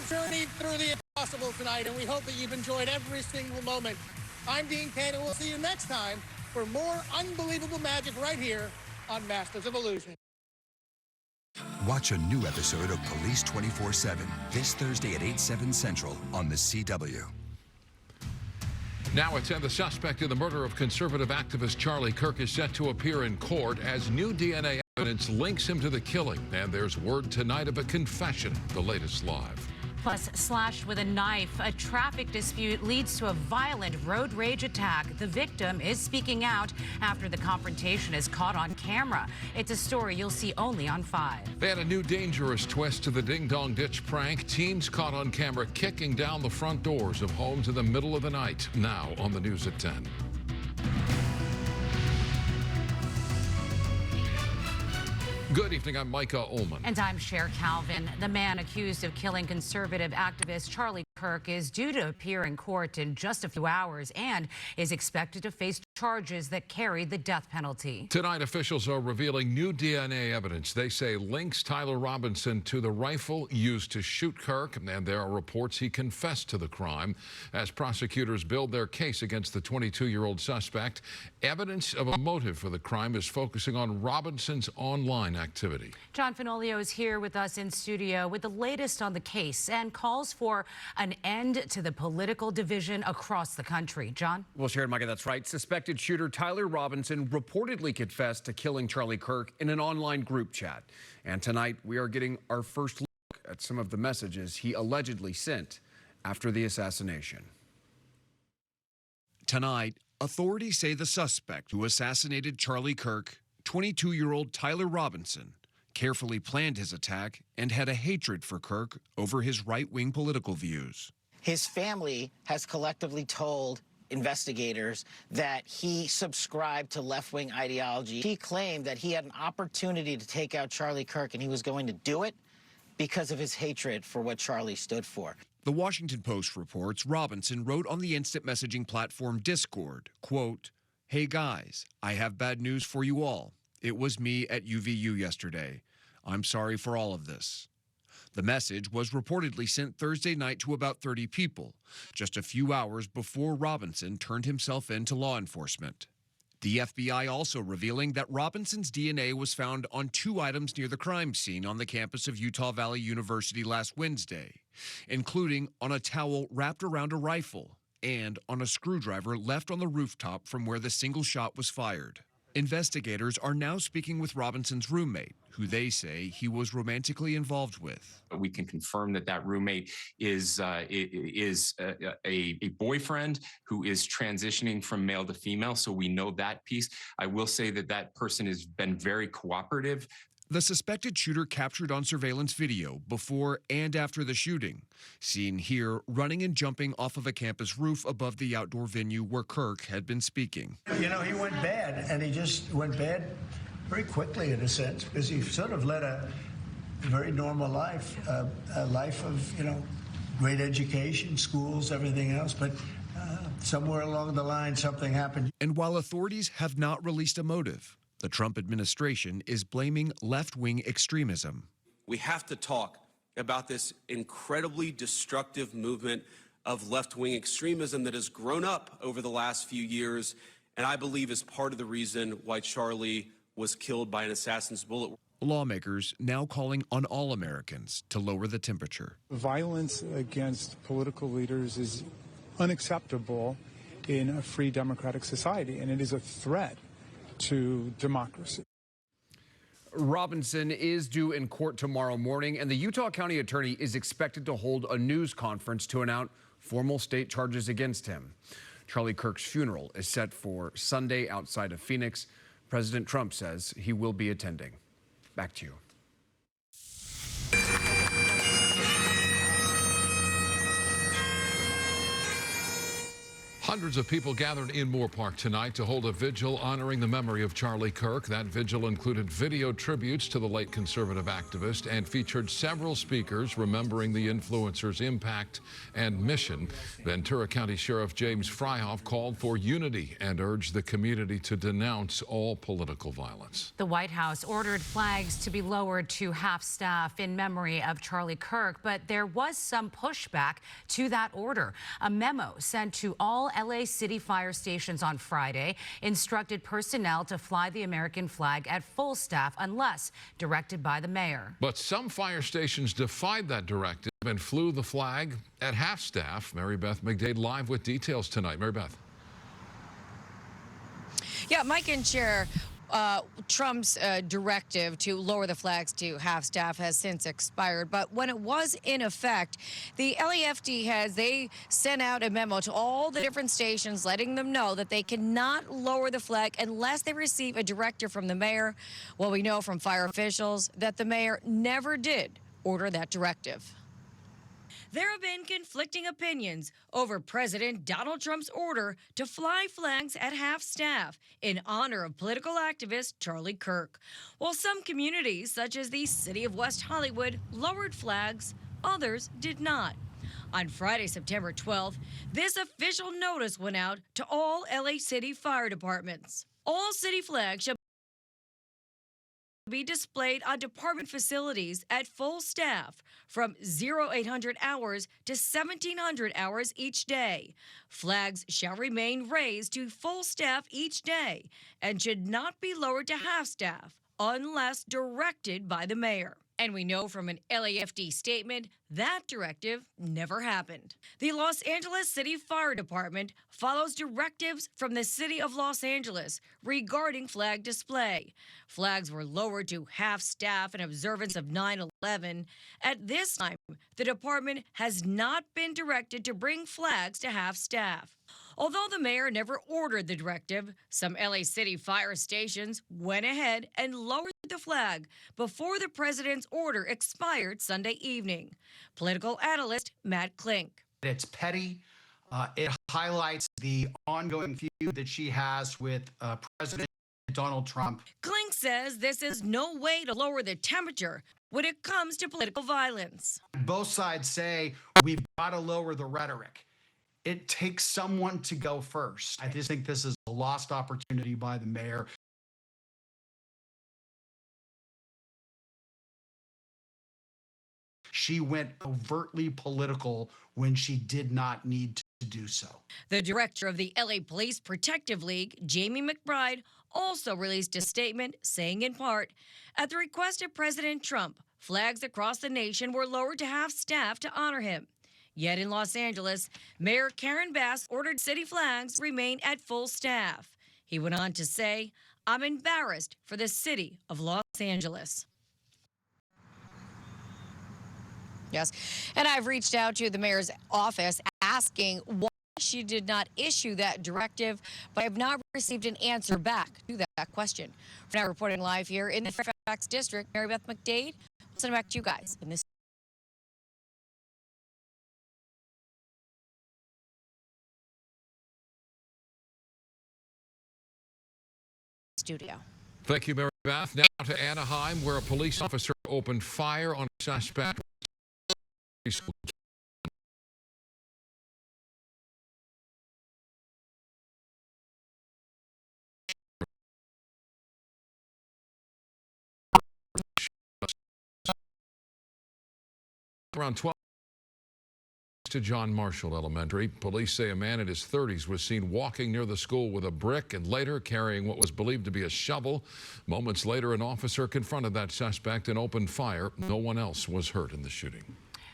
journeyed through the impossible tonight, and we hope that you've enjoyed every single moment. I'm Dean Kane, and we'll see you next time for more unbelievable magic right here on Masters of Illusion. Watch a new episode of Police 24/7 this Thursday at 8/7 Central on the CW. Now at 10, the suspect in the murder of conservative activist Charlie Kirk is set to appear in court as new DNA evidence links him to the killing. And there's word tonight of a confession. The latest live. Plus, slashed with a knife, a traffic dispute leads to a violent road rage attack. The victim is speaking out after the confrontation is caught on camera. It's a story you'll see only on 5. They had a new dangerous twist to the ding-dong ditch prank. Teens caught on camera kicking down the front doors of homes in the middle of the night. Now on the news at 10. Good evening, I'm Micah Ullman. And I'm Cher Calvin. The man accused of killing conservative activist Charlie Kirk is due to appear in court in just a few hours and is expected to face charges that carry the death penalty. Tonight, officials are revealing new DNA evidence they say links Tyler Robinson to the rifle used to shoot Kirk, and there are reports he confessed to the crime. As prosecutors build their case against the 22-year-old suspect, evidence of a motive for the crime is focusing on Robinson's online activity. John Fenolio is here with us in studio with the latest on the case and calls for an end to the political division across the country. John? Well, Sharon, Micah, that's right. Suspected shooter Tyler Robinson reportedly confessed to killing Charlie Kirk in an online group chat. And tonight, we are getting our first look at some of the messages he allegedly sent after the assassination. Tonight, authorities say the suspect who assassinated Charlie Kirk, 22-year-old Tyler Robinson, carefully planned his attack and had a hatred for Kirk over his right-wing political views. His family has collectively told investigators that he subscribed to left-wing ideology. He claimed that he had an opportunity to take out Charlie Kirk and he was going to do it because of his hatred for what Charlie stood for. The Washington Post reports Robinson wrote on the instant messaging platform Discord, quote, "Hey guys, I have bad news for you all. It was me at UVU yesterday. I'm sorry for all of this." The message was reportedly sent Thursday night to about 30 people, just a few hours before Robinson turned himself in to law enforcement. The FBI also revealing that Robinson's DNA was found on 2 items near the crime scene on the campus of Utah Valley University last Wednesday, including on a towel wrapped around a rifle and on a screwdriver left on the rooftop from where the single shot was fired. Investigators are now speaking with Robinson's roommate, who they say he was romantically involved with. We can confirm that that roommate is a boyfriend who is transitioning from male to female, so we know that piece. I will say that that person has been very cooperative. The suspected shooter captured on surveillance video before and after the shooting, seen here running and jumping off of a campus roof above the outdoor venue where Kirk had been speaking. You know, he went bad, and he just went bad very quickly in a sense, because he sort of led a very normal life, a life of, you know, great education, schools, everything else, but somewhere along the line something happened. And while authorities have not released a motive, the Trump administration is blaming left-wing extremism. We have to talk about this incredibly destructive movement of left-wing extremism that has grown up over the last few years, and I believe is part of the reason why Charlie was killed by an assassin's bullet. Lawmakers now calling on all Americans to lower the temperature. Violence against political leaders is unacceptable in a free democratic society, and it is a threat to democracy. Robinson is due in court tomorrow morning, and the Utah County Attorney is expected to hold a news conference to announce formal state charges against him. Charlie Kirk's funeral is set for Sunday outside of Phoenix. President Trump says he will be attending. Back to you. Hundreds of people gathered in Moore Park tonight to hold a vigil honoring the memory of Charlie Kirk. That vigil included video tributes to the late conservative activist and featured several speakers remembering the influencer's impact and mission. Ventura County Sheriff James Fryhoff called for unity and urged the community to denounce all political violence. The White House ordered flags to be lowered to half-staff in memory of Charlie Kirk, but there was some pushback to that order. A memo sent to all LA City fire stations on Friday instructed personnel to fly the American flag at full staff unless directed by the mayor. But some fire stations defied that directive and flew the flag at half staff. Mary Beth McDade live with details tonight. Mary Beth. Yeah, Mike and Chair, Trump's directive to lower the flags to half staff has since expired. But when it was in effect, the LAFD they sent out a memo to all the different stations letting them know that they cannot lower the flag unless they receive a directive from the mayor. Well, we know from fire officials that the mayor never did order that directive. There have been conflicting opinions over President Donald Trump's order to fly flags at half-staff in honor of political activist Charlie Kirk. While some communities, such as the city of West Hollywood, lowered flags, others did not. On Friday, September 12th, this official notice went out to all LA City fire departments. All city flags shall be displayed on department facilities at full staff from 0800 hours to 1700 hours each day. Flags shall remain raised to full staff each day and should not be lowered to half staff unless directed by the mayor. And we know from an LAFD statement that directive never happened. The Los Angeles City Fire Department follows directives from the city of Los Angeles regarding flag display. Flags were lowered to half staff in observance of 9/11. At this time, the department has not been directed to bring flags to half staff. Although the mayor never ordered the directive, some LA City fire stations went ahead and lowered the flag before the president's order expired Sunday evening. Political analyst Matt Klink. It's petty. It highlights the ongoing feud that she has with President Donald Trump. Klink says this is no way to lower the temperature when it comes to political violence. Both sides say we've got to lower the rhetoric. It takes someone to go first. I just think this is a lost opportunity by the mayor. She went overtly political when she did not need to do so. The director of the LA Police Protective League, Jamie McBride, also released a statement saying in part, at the request of President Trump, flags across the nation were lowered to half staff to honor him. Yet in Los Angeles, Mayor Karen Bass ordered city flags remain at full staff. He went on to say, I'm embarrassed for the city of Los Angeles. Yes, and I've reached out to the mayor's office asking why she did not issue that directive, but I have not received an answer back to that question. We're now reporting live here in the Fairfax District. Mary Beth McDade, I'll send it back to you guys in this studio. Thank you, Mary Beth. Now to Anaheim, where a police officer opened fire on a suspect. Around 12 to John Marshall Elementary. Police say a man in his 30s was seen walking near the school with a brick and later carrying what was believed to be a shovel. Moments later, an officer confronted that suspect and opened fire. No one else was hurt in the shooting.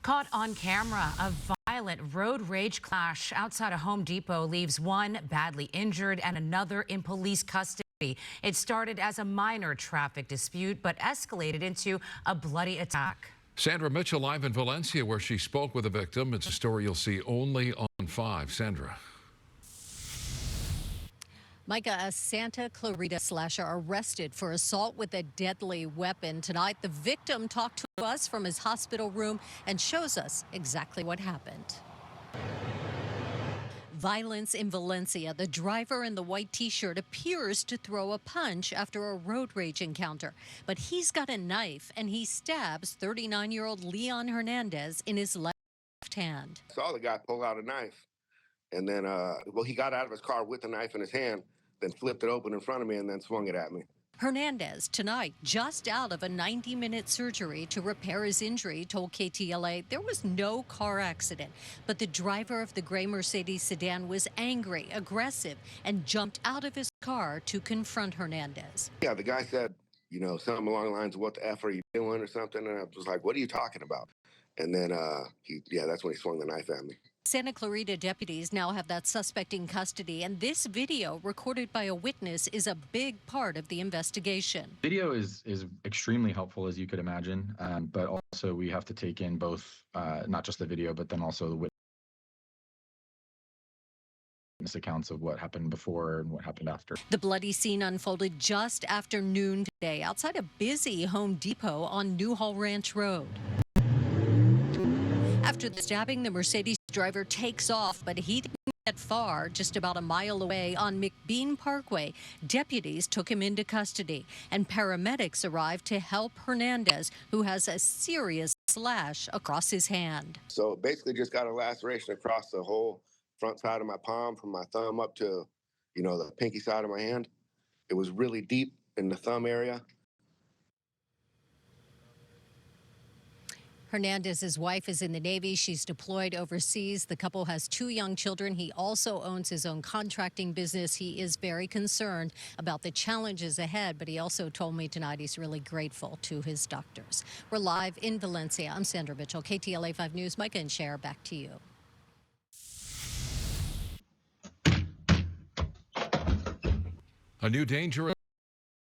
Caught on camera, a violent road rage clash outside a Home Depot leaves one badly injured and another in police custody. It started as a minor traffic dispute but escalated into a bloody attack. Sandra Mitchell live in Valencia, where she spoke with the victim. It's a story you'll see only on 5. Sandra. Micah, a Santa Clarita slasher arrested for assault with a deadly weapon tonight. The victim talked to us from his hospital room and shows us exactly what happened. Violence in Valencia. The driver in the white T-shirt appears to throw a punch after a road rage encounter. But he's got a knife, and he stabs 39-year-old Leon Hernandez in his left hand. Saw the guy pull out a knife. And then, he got out of his car with the knife in his hand, then flipped it open in front of me and then swung it at me. Hernandez, tonight, just out of a 90-minute surgery to repair his injury, told KTLA there was no car accident. But the driver of the gray Mercedes sedan was angry, aggressive, and jumped out of his car to confront Hernandez. Yeah, the guy said, something along the lines of, "What the F are you doing?" or something. And I was like, "What are you talking about?" And then, that's when he swung the knife at me. Santa Clarita deputies now have that suspect in custody, and this video recorded by a witness is a big part of the investigation. Video is extremely helpful, as you could imagine, but also we have to take in both, not just the video, but then also the witness accounts of what happened before and what happened after. The bloody scene unfolded just after noon today outside a busy Home Depot on Newhall Ranch Road. After the stabbing, the Mercedes driver takes off, but he didn't get far. Just about a mile away on McBean Parkway, deputies took him into custody, and paramedics arrived to help Hernandez, who has a serious slash across his hand. So basically just got a laceration across the whole front side of my palm from my thumb up to, the pinky side of my hand. It was really deep in the thumb area. Hernandez's wife is in the Navy. She's deployed overseas. The couple has 2 young children. He also owns his own contracting business. He is very concerned about the challenges ahead, but he also told me tonight he's really grateful to his doctors. We're live in Valencia. I'm Sandra Mitchell, KTLA 5 News. Micah and Cher, back to you. A new dangerous